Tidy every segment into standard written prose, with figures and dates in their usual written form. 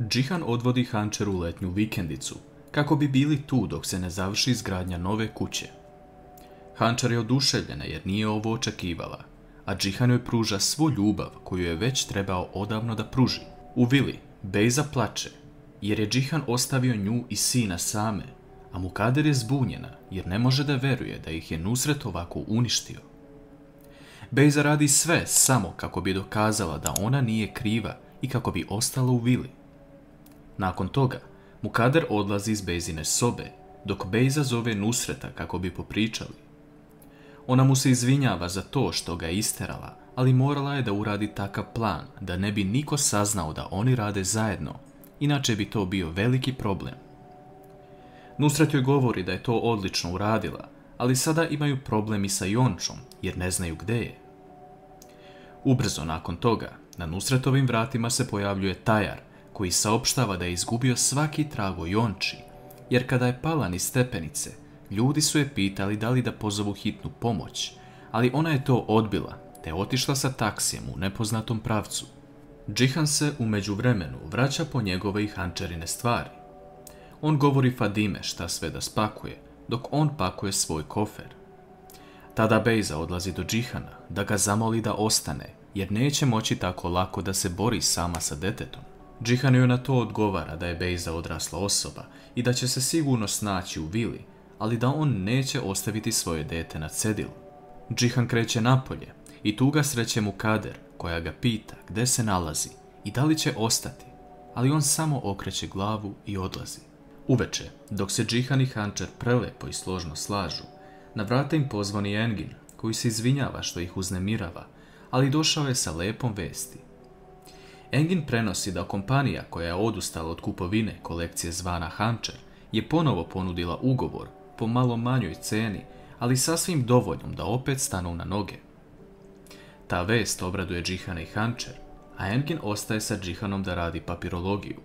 Džihan odvodi Hančer u letnju vikendicu, kako bi bili tu dok se ne završi izgradnja nove kuće. Hančer je oduševljena jer nije ovo očekivala, a Džihan joj pruža svu ljubav koju je već trebao odavno da pruži. U vili Bejza plače jer je Džihan ostavio nju i sina same, a Mukader je zbunjena jer ne može da veruje da ih je Nusret ovako uništio. Bejza radi sve samo kako bi dokazala da ona nije kriva i kako bi ostala u vili. Nakon toga, Mukader odlazi iz Bejzine sobe, dok Bejza zove Nusreta kako bi popričali. Ona mu se izvinjava za to što ga je isterala, ali morala je da uradi takav plan da ne bi niko saznao da oni rade zajedno, inače bi to bio veliki problem. Nusret joj govori da je to odlično uradila, ali sada imaju problem i sa Jončom jer ne znaju gde je. Ubrzo nakon toga, na Nusretovim vratima se pojavljuje Tajar, koji saopštava da je izgubio svaki trag o Jonči, jer kada je pala niz stepenice, ljudi su je pitali da li da pozovu hitnu pomoć, ali ona je to odbila, te otišla sa taksijem u nepoznatom pravcu. Džihan se u međuvremenu vraća po njegove i Hančerine stvari. On govori Fadime šta sve da spakuje, dok on pakuje svoj kofer. Tada Bejza odlazi do Džihana da ga zamoli da ostane, jer neće moći tako lako da se bori sama sa detetom. Džihan joj na to odgovara da je Bejza odrasla osoba i da će se sigurno snaći u vili, ali da on neće ostaviti svoje dete na cedilu. Džihan kreće napolje i tu ga sreće Mukader, koja ga pita gde se nalazi i da li će ostati, ali on samo okreće glavu i odlazi. Uveče, dok se Džihan i Hančer prelepo i složno slažu, na vrata im pozvoni Engin, koji se izvinjava što ih uznemirava, ali došao je sa lepom vesti. Engin prenosi da kompanija koja je odustala od kupovine kolekcije zvana Hančer je ponovo ponudila ugovor po malo manjoj ceni, ali sasvim dovoljnom da opet stanu na noge. Ta vest obraduje Džihana i Hančer, a Engin ostaje sa Džihanom da radi papirologiju.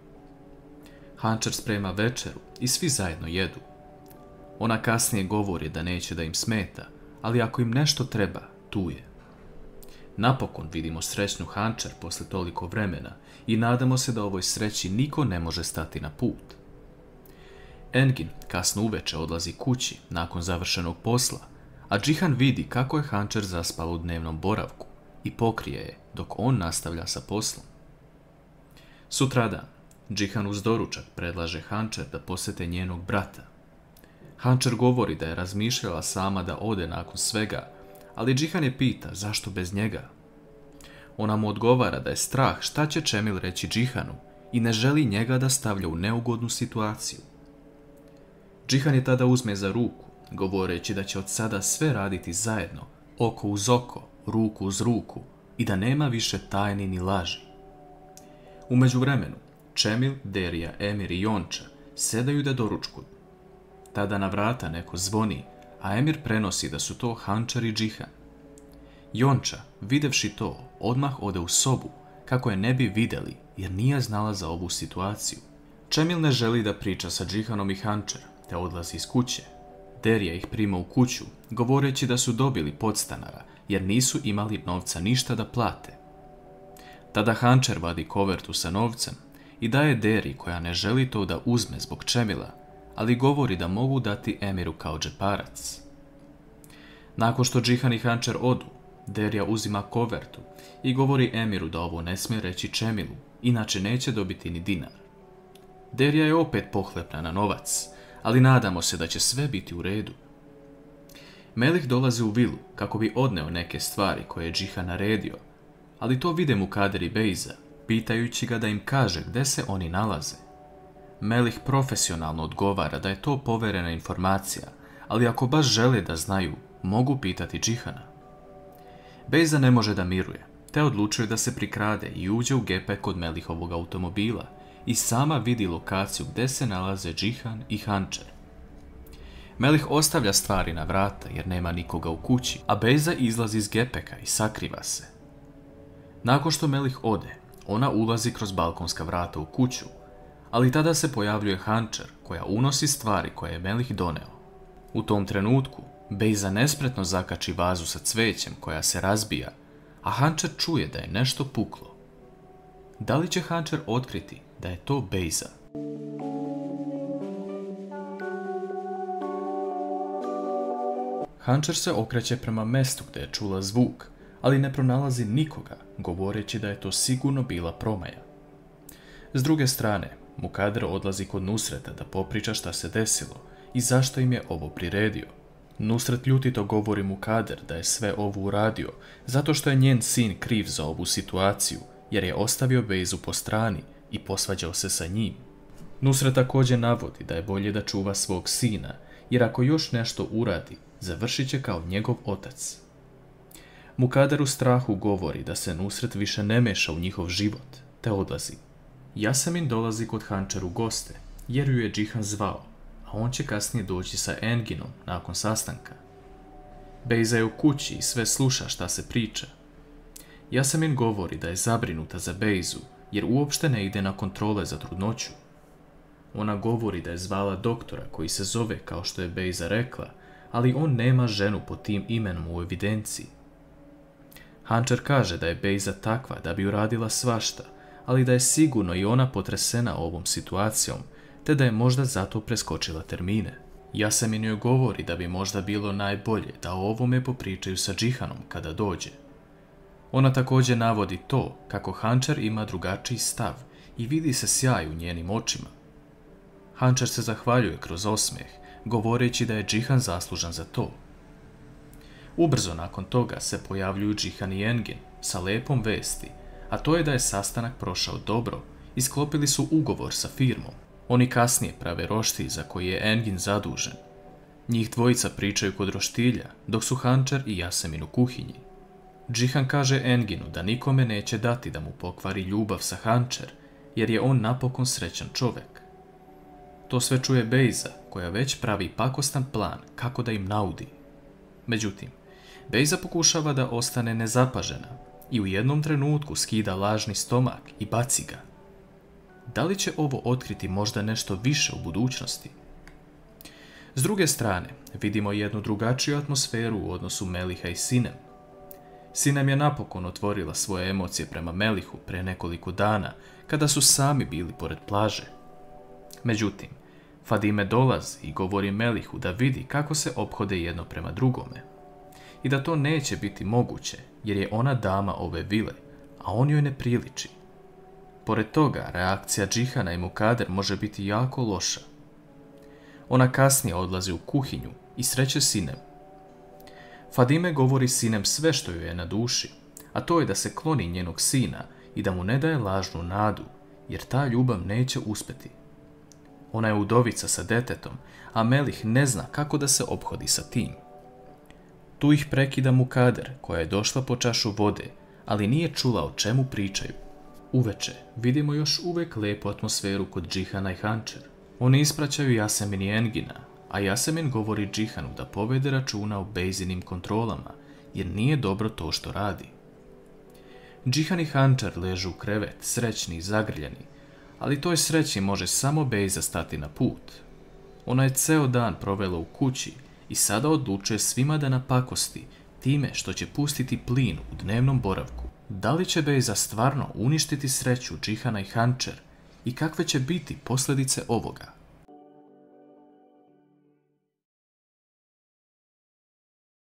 Hančer sprema večeru i svi zajedno jedu. Ona kasnije govori da neće da im smeta, ali ako im nešto treba, tu je. Napokon vidimo srećnu Hančer posle toliko vremena i nadamo se da ovoj sreći niko ne može stati na put. Engin kasno uveče odlazi kući nakon završenog posla, a Džihan vidi kako je Hančer zaspala u dnevnom boravku i pokrije je dok on nastavlja sa poslom. Sutradan, Džihan uz doručak predlaže Hančer da posete njenog brata. Hančer govori da je razmišljala sama da ode nakon svega, ali Džihan je pita zašto bez njega. Ona mu odgovara da je strah šta će Čemil reći Džihanu i ne želi njega da stavlja u neugodnu situaciju. Džihan je tada uzme za ruku, govoreći da će od sada sve raditi zajedno, oko uz oko, ruku uz ruku i da nema više tajni ni laži. U međuvremenu, Čemil, Derija, Emir i Jonča sedaju da doručkuju. Tada na vrata neko zvoni, a Emir prenosi da su to Hančer i Džihan. Jonča, videvši to, odmah ode u sobu, kako je ne bi videli jer nije znala za ovu situaciju. Čemil ne želi da priča sa Džihanom i Hančer, te odlazi iz kuće. Derija ih prima u kuću, govoreći da su dobili podstanara, jer nisu imali novca ništa da plate. Tada Hančer vadi kovertu sa novcem i daje Deriji, koja ne želi to da uzme zbog Čemila, ali govori da mogu dati Emiru kao džeparac. Nakon što Džihan i Hančer odu, Derija uzima kovertu i govori Emiru da ovo ne smije reći Čemilu, inače neće dobiti ni dinar. Derija je opet pohlepna na novac, ali nadamo se da će sve biti u redu. Melih dolazi u vilu kako bi odneo neke stvari koje je Džihan naredio, ali to vide Mukader i Bejza, pitajući ga da im kaže gde se oni nalaze. Melih profesionalno odgovara da je to poverena informacija, ali ako baš žele da znaju, mogu pitati Džihana. Bejza ne može da miruje, te odlučuje da se prikrade i uđe u gepek kod Melihovog automobila i sama vidi lokaciju gde se nalaze Džihan i Hančer. Melih ostavlja stvari na vrata jer nema nikoga u kući, a Bejza izlazi iz gepeka i sakriva se. Nakon što Melih ode, ona ulazi kroz balkonska vrata u kuću, ali tada se pojavljuje Hančer koja unosi stvari koje je Melih doneo. U tom trenutku Bejza nespretno zakači vazu sa cvećem koja se razbija, a Hančer čuje da je nešto puklo. Da li će Hančer otkriti da je to Bejza. Hančer se okreće prema mestu gdje je čula zvuk, ali ne pronalazi nikoga, govoreći da je to sigurno bila promaja. S druge strane, Mukader odlazi kod Nusreta da popriča šta se desilo i zašto im je ovo priredio. Nusret ljutito govori Mukader da je sve ovo uradio zato što je njen sin kriv za ovu situaciju, jer je ostavio Bejzu po strani i posvađao se sa njim. Nusret također navodi da je bolje da čuva svog sina, jer ako još nešto uradi, završit će kao njegov otac. Mukader u strahu govori da se Nusret više ne meša u njihov život, te odlazi. Yasemin dolazi kod Hančer u goste, jer ju je Džihan zvao, a on će kasnije doći sa Enginom nakon sastanka. Bejza je u kući i sve sluša šta se priča. Yasemin govori da je zabrinuta za Bejzu, jer uopšte ne ide na kontrole za trudnoću. Ona govori da je zvala doktora koji se zove kao što je Bejza rekla, ali on nema ženu pod tim imenom u evidenciji. Hančer kaže da je Bejza takva da bi uradila svašta, ali da je sigurno i ona potresena ovom situacijom, te da je možda zato preskočila termine. Yasemin joj govori da bi možda bilo najbolje da o ovome popričaju sa Džihanom kada dođe. Ona također navodi to kako Hančer ima drugačiji stav i vidi se sjaj u njenim očima. Hančer se zahvaljuje kroz osmijeh, govoreći da je Džihan zaslužan za to. Ubrzo nakon toga se pojavljuju Džihan i Engin sa lepom vesti, a to je da je sastanak prošao dobro i sklopili su ugovor sa firmom. Oni kasnije prave roštilj za koji je Engin zadužen. Njih dvojica pričaju kod roštilja, dok su Hančer i Yasemin u kuhinji. Džihan kaže Enginu da nikome neće dati da mu pokvari ljubav sa Hančer, jer je on napokon srećan čovjek. To sve čuje Bejza, koja već pravi pakostan plan kako da im naudi. Međutim, Bejza pokušava da ostane nezapažena i u jednom trenutku skida lažni stomak i baci ga. Da li će ovo otkriti možda nešto više u budućnosti? S druge strane, vidimo jednu drugačiju atmosferu u odnosu Meliha i Sinem. Sinem je napokon otvorila svoje emocije prema Melihu pre nekoliko dana, kada su sami bili pored plaže. Međutim, Fadime dolazi i govori Melihu da vidi kako se ophode jedno prema drugome i da to neće biti moguće jer je ona dama ove vile, a on joj ne priliči. Pored toga, reakcija Džihana i Mukader može biti jako loša. Ona kasnije odlazi u kuhinju i sreće Sinem. Fadime govori Sinem sve što joj je na duši, a to je da se kloni njenog sina i da mu ne daje lažnu nadu, jer ta ljubav neće uspjeti. Ona je udovica sa detetom, a Melih ne zna kako da se ophodi sa tim. Tu ih prekida Mukader, koja je došla po čašu vode, ali nije čula o čemu pričaju. Uveče vidimo još uvek lepu atmosferu kod Džihana i Hančer. Oni ispraćaju Yasemin i Engina, a Yasemin govori Džihanu da povede računa o Bejzinim kontrolama, jer nije dobro to što radi. Džihan i Hančer ležu u krevet, srećni i zagrljeni, ali toj sreći može samo Bejza stati na put. Ona je ceo dan provela u kući i sada odlučuje svima da napakosti time što će pustiti plin u dnevnom boravku. Da li će Bejza stvarno uništiti sreću Džihana i Hančer i kakve će biti posljedice ovoga?